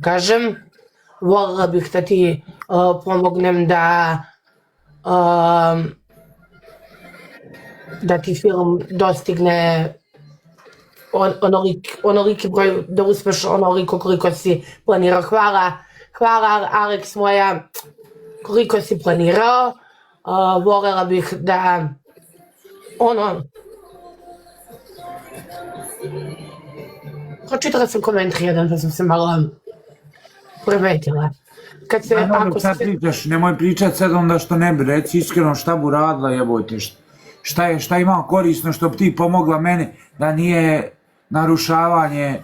kažem, volila bih da ti pomognem da ti film dostigne onoliki broj, da uspeš onoliko koliko si planirao. Hvala Alex moja, koliko si planirao. Volela bih da pročitala sam komentar jedan pa sam se malo premetila. Sad pričaš, nemoj pričat sad onda što ne bi, reci iskreno šta bu radila, jebojte, šta ima korisno što bi ti pomogla meni, da nije narušavanje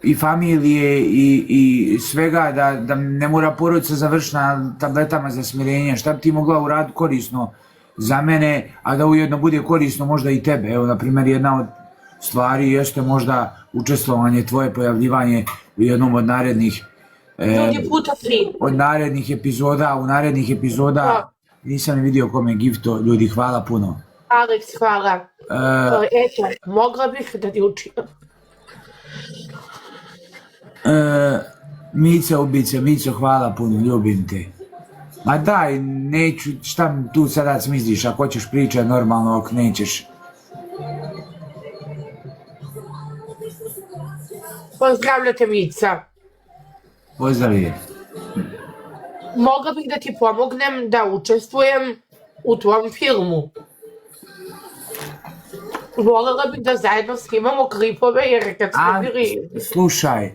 i familije i svega, da ne mora porodica završiti na tabletama za smirenje, šta bi ti mogla uraditi korisno za mene, a da ujedno bude korisno možda i tebe. Evo, na primjer, jedna od stvari jeste možda učestvovanje, tvoje pojavljivanje u jednom od narednih epizoda, u narednih epizoda. Nisam vidio kome gifto, ljudi, hvala puno. Alex, hvala. Eto, mogla bih da ti učim. Mica ubice, Mico, hvala puno, ljubim te. Ma daj, neću, šta mi tu sada smisliš, ako hoćeš pričati normalno, ako nećeš. Pozdravljate, Mica. Pozdravi. Mogla bih da ti pomognem da učestvujem u tvom filmu. Volela bih da zajedno snimamo klipove, jer kad smo bili... Slušaj,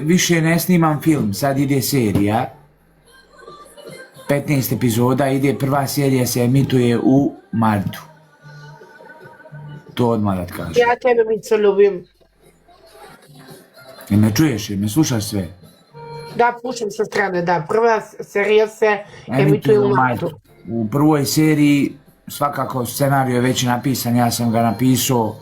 više ne snimam film, sad ide serija. 15 epizoda, ide prva serija, se emituje u martu. To odmah da ti kažem. Ja tebe, Mico, ljubim. Jel me čuješ, jel me slušaš sve? Da, pušam sa strane, da. Prva serija se emituje u martu. U prvoj seriji svakako scenarij je već napisan, ja sam ga napisao.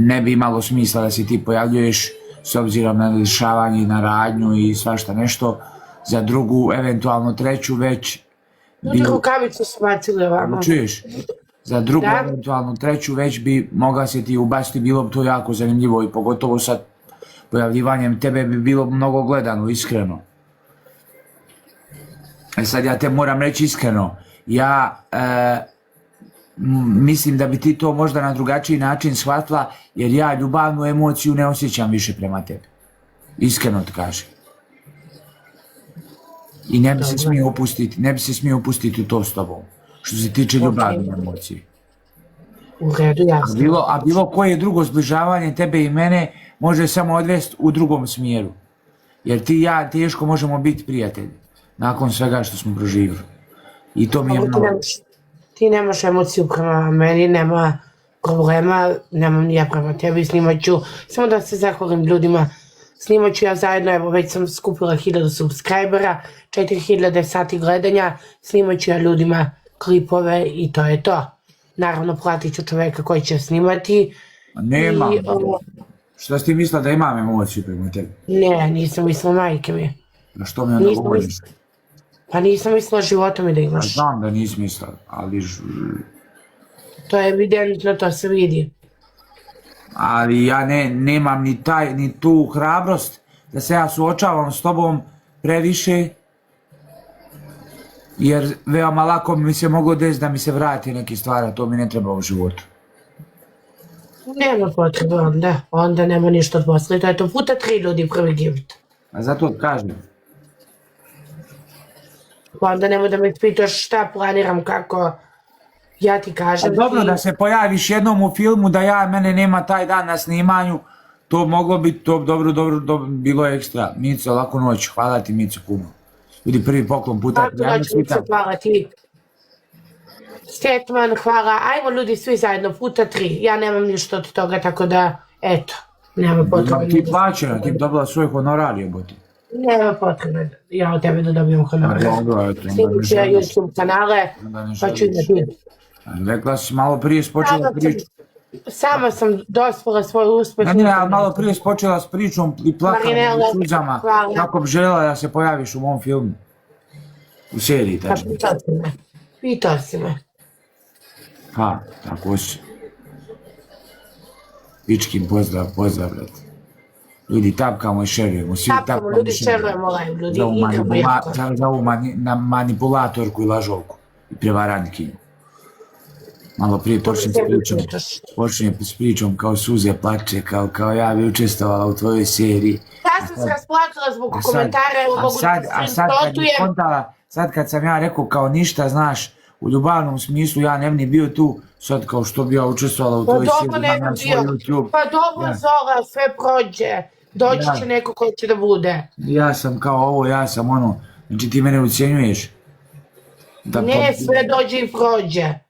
Ne bi imalo smisla da se ti pojavljuješ s obzirom na dešavanje i na radnju i svašta nešto. Za drugu, eventualno treću već... Ljudi rukavicu su bacili ovamo. Čuješ? Za drugu, eventualno treću već bi mogla se ti ubaciti, bilo bi to jako zanimljivo i pogotovo sa pojavljivanjem tebe bi bilo mnogo gledano, iskreno. Sad ja te moram reći iskreno, ja mislim da bi ti to možda na drugačiji način shvatila, jer ja ljubavnu emociju ne osjećam više prema tebi. Iskreno ti kažem. I ne bi se smio opustiti u to s tobom, što se tiče ljubavne emocije. U redu, jasno. A bilo koje drugo zbližavanje tebe i mene može samo odvesti u drugom smjeru. Jer ti i ja teško možemo biti prijatelji nakon svega što smo proživili. I to mi je mnogo. Ti nemaš emociju prema meni, nema problema, nemam ni ja prema tebi, snimat ću, samo da se zahvalim ljudima, snimat ću ja zajedno, evo već sam skupila 1000 subscribera, 4000 sati gledanja, snimat ću ja ljudima klipove i to je to. Naravno, platit ću čoveka koji će snimati. Nema. Šta si ti mislila da imam emociju prema tebi? Ne, nisam mislila, majke mi. Na što mi onda govoriš? Pa nisam mislila životom i da imaš. Znam da nisi mislila, ali... To je evidentno, to se vidi. Ali ja nemam ni tu hrabrost da se ja suočavam s tobom previše, jer veoma lako mi se moglo desiti da mi se vrati neke stvari, a to mi ne treba u životu. Nema potrebe onda nema ništa od posle, to je to puta 3 ljudi prvi gift. A zato kažem. Onda nemoj da me pitaš šta planiram, kako ja ti kažem. A dobro da se pojaviš jednom u filmu, da mene nema taj dan na snimanju, to moglo biti dobro, bilo je ekstra. Mico, laku noć, hvala ti Mico puno. Ljudi, prvi poklon puta. Hvala ti. Stetman, hvala. Ajmo ljudi svi zajedno, puta 3. Ja nemam ništa od toga, tako da, eto, nema potrebe. Ti plaćena, ti dobila svoj honorar, jebote. Nema potrebe, ja od tebe da dobijem honorar. Snimit ću ja YouTube kanale, pa ću imati. Rekla si malo prije počela priču. Sama sam dospela svoj uspeh. Ne, ali malo prije počela s pričom i plakala u suzama. Kako bi željela da se pojaviš u mom filmu. U seriji, tačno. Pitao si me. Ha, tako si. Pičkin pozdrav, brate. Ljudi tapkamo i šerujemo, svi Tapkamo, tapkamo ljudi i šerujemo. šerujemo live, ljudi Za ovu igramo jako. za ovu manipulatorku i lažovku i prevarantkinju. Malo prije počinje s pričom kao suze plače, kao ja bi učestvovala u tvojoj seriji. Ja sam se rasplačala zbog komentara, evo mogu da se protujem. Sad kad sam ja rekao kao ništa, znaš, u ljubavnom smislu ja ne bi ni bio tu, sad kao što bi ja učestvovala u tvojoj seriji, imam svoj YouTube. Pa dobro Zora, sve prođe, doći će neko ko će da bude. Ja sam kao ovo, ja sam ono, znači ti mene ucijenjuješ. Ne, sve dođe i prođe.